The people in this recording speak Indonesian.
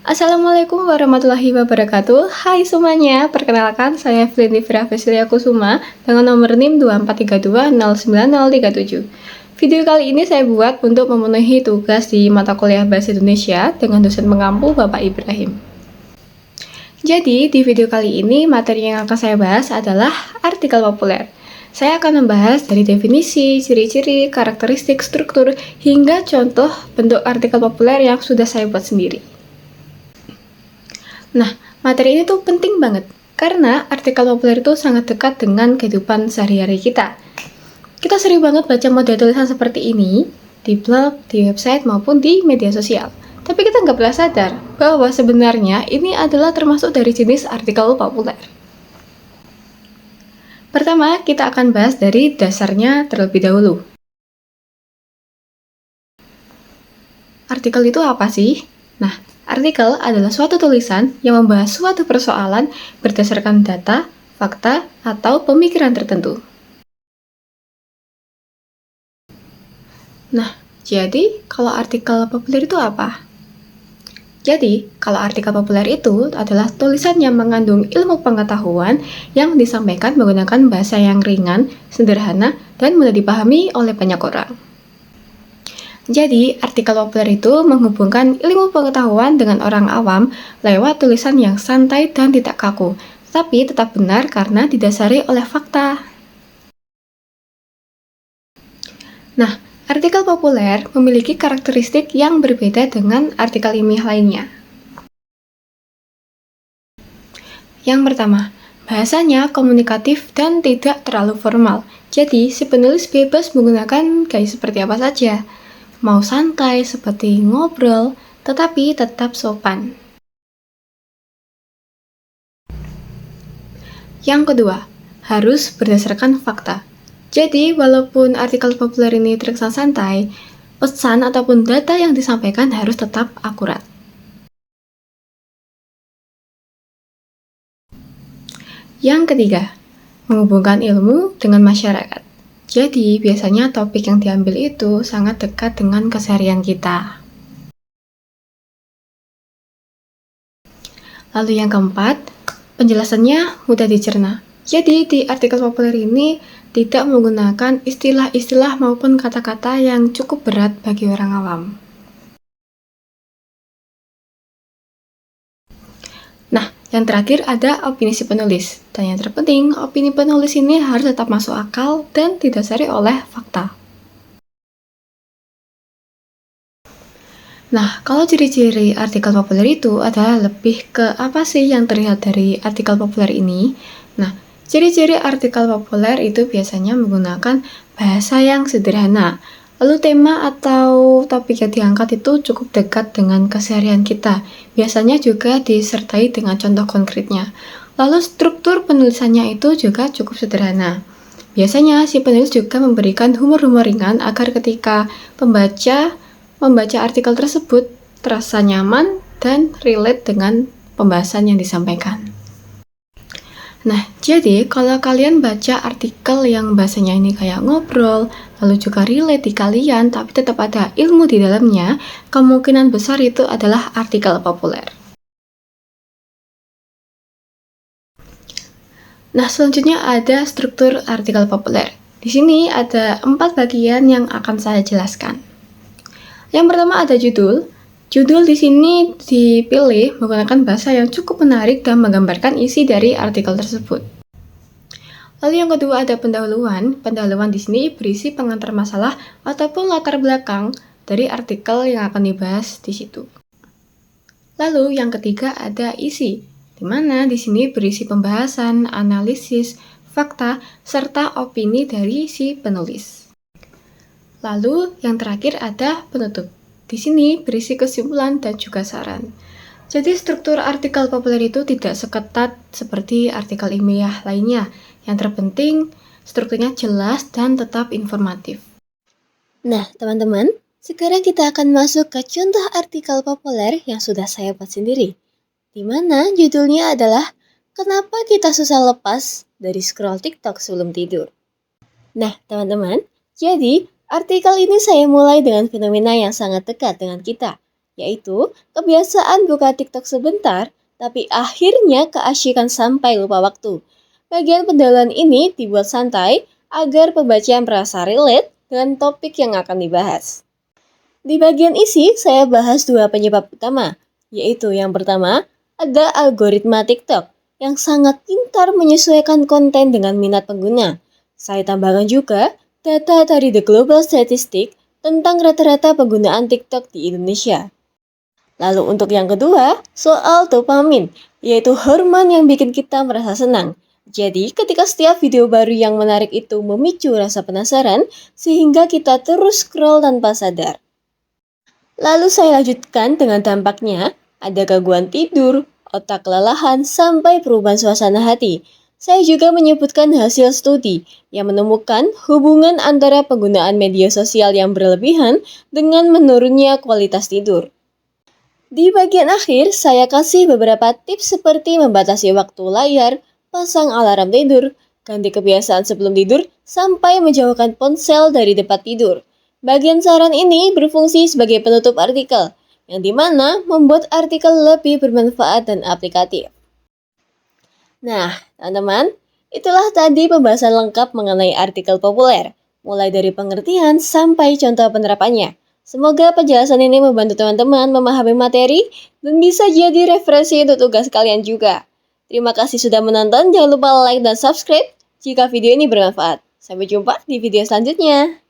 Assalamualaikum warahmatullahi wabarakatuh. Hai semuanya, perkenalkan saya Flindy Fira Kusuma dengan nomor NIM 2432090037. Video kali ini saya buat untuk memenuhi tugas di mata kuliah Bahasa Indonesia dengan dosen pengampu Bapak Ibrahim. Jadi, di video kali ini materi yang akan saya bahas adalah artikel populer. Saya akan membahas dari definisi, ciri-ciri, karakteristik, struktur, hingga contoh bentuk artikel populer yang sudah saya buat sendiri. Nah, materi ini tuh penting banget, karena artikel populer itu sangat dekat dengan kehidupan sehari-hari kita. Kita sering banget baca model tulisan seperti ini, di blog, di website, maupun di media sosial. Tapi kita nggak pernah sadar bahwa sebenarnya ini adalah termasuk dari jenis artikel populer. Pertama, kita akan bahas dari dasarnya terlebih dahulu. Artikel itu apa sih? Nah, artikel adalah suatu tulisan yang membahas suatu persoalan berdasarkan data, fakta, atau pemikiran tertentu. Nah, jadi kalau artikel populer itu apa? Jadi, kalau artikel populer itu adalah tulisan yang mengandung ilmu pengetahuan yang disampaikan menggunakan bahasa yang ringan, sederhana, dan mudah dipahami oleh banyak orang. Jadi, artikel populer itu menghubungkan ilmu pengetahuan dengan orang awam lewat tulisan yang santai dan tidak kaku, tapi tetap benar karena didasari oleh fakta. Nah, artikel populer memiliki karakteristik yang berbeda dengan artikel ilmiah lainnya. Yang pertama, bahasanya komunikatif dan tidak terlalu formal. Jadi, si penulis bebas menggunakan gaya seperti apa saja. Mau santai seperti ngobrol, tetapi tetap sopan. Yang kedua, harus berdasarkan fakta. Jadi, walaupun artikel populer ini terkesan santai, pesan ataupun data yang disampaikan harus tetap akurat. Yang ketiga, menghubungkan ilmu dengan masyarakat. Jadi, biasanya topik yang diambil itu sangat dekat dengan keseharian kita. Lalu yang keempat, penjelasannya mudah dicerna. Jadi, di artikel populer ini tidak menggunakan istilah-istilah maupun kata-kata yang cukup berat bagi orang awam. Nah, yang terakhir ada opini si penulis. Dan yang terpenting, opini penulis ini harus tetap masuk akal dan didasari oleh fakta. Nah, kalau ciri-ciri artikel populer itu adalah lebih ke apa sih yang terlihat dari artikel populer ini? Nah, ciri-ciri artikel populer itu biasanya menggunakan bahasa yang sederhana. Lalu tema atau topik yang diangkat itu cukup dekat dengan keseharian kita. Biasanya juga disertai dengan contoh konkretnya. Lalu struktur penulisannya itu juga cukup sederhana. Biasanya si penulis juga memberikan humor-humor ringan agar ketika pembaca membaca artikel tersebut terasa nyaman dan relate dengan pembahasan yang disampaikan. Nah, jadi kalau kalian baca artikel yang bahasanya ini kayak ngobrol, lalu juga relate di kalian, tapi tetap ada ilmu di dalamnya, kemungkinan besar itu adalah artikel populer. Nah, selanjutnya ada struktur artikel populer. Di sini ada 4 bagian yang akan saya jelaskan. Yang pertama ada judul. Judul di sini dipilih menggunakan bahasa yang cukup menarik dan menggambarkan isi dari artikel tersebut. Lalu yang kedua ada pendahuluan. Pendahuluan di sini berisi pengantar masalah ataupun latar belakang dari artikel yang akan dibahas di situ. Lalu yang ketiga ada isi, di mana di sini berisi pembahasan, analisis, fakta, serta opini dari si penulis. Lalu yang terakhir ada penutup. Di sini berisi kesimpulan dan juga saran. Jadi struktur artikel populer itu tidak seketat seperti artikel ilmiah lainnya. Yang terpenting strukturnya jelas dan tetap informatif. Nah, teman-teman, sekarang kita akan masuk ke contoh artikel populer yang sudah saya buat sendiri. Di mana judulnya adalah Kenapa Kita Susah Lepas dari Scroll TikTok Sebelum Tidur. Nah, teman-teman, jadi artikel ini saya mulai dengan fenomena yang sangat dekat dengan kita, yaitu kebiasaan buka TikTok sebentar, tapi akhirnya keasyikan sampai lupa waktu. Bagian pendahuluan ini dibuat santai agar pembaca merasa relate dengan topik yang akan dibahas. Di bagian isi, saya bahas 2 penyebab utama, yaitu yang pertama, ada algoritma TikTok yang sangat pintar menyesuaikan konten dengan minat pengguna. Saya tambahkan juga data dari The Global Statistic tentang rata-rata penggunaan TikTok di Indonesia. Lalu untuk yang kedua, soal dopamin, yaitu hormon yang bikin kita merasa senang. Jadi ketika setiap video baru yang menarik itu memicu rasa penasaran, sehingga kita terus scroll tanpa sadar. Lalu saya lanjutkan dengan dampaknya, ada gangguan tidur, otak kelelahan, sampai perubahan suasana hati. Saya juga menyebutkan hasil studi yang menemukan hubungan antara penggunaan media sosial yang berlebihan dengan menurunnya kualitas tidur. Di bagian akhir, saya kasih beberapa tips seperti membatasi waktu layar, pasang alarm tidur, ganti kebiasaan sebelum tidur, sampai menjauhkan ponsel dari tempat tidur. Bagian saran ini berfungsi sebagai penutup artikel, yang dimana membuat artikel lebih bermanfaat dan aplikatif. Nah, teman-teman, itulah tadi pembahasan lengkap mengenai artikel populer, mulai dari pengertian sampai contoh penerapannya. Semoga penjelasan ini membantu teman-teman memahami materi dan bisa jadi referensi untuk tugas kalian juga. Terima kasih sudah menonton, jangan lupa like dan subscribe jika video ini bermanfaat. Sampai jumpa di video selanjutnya.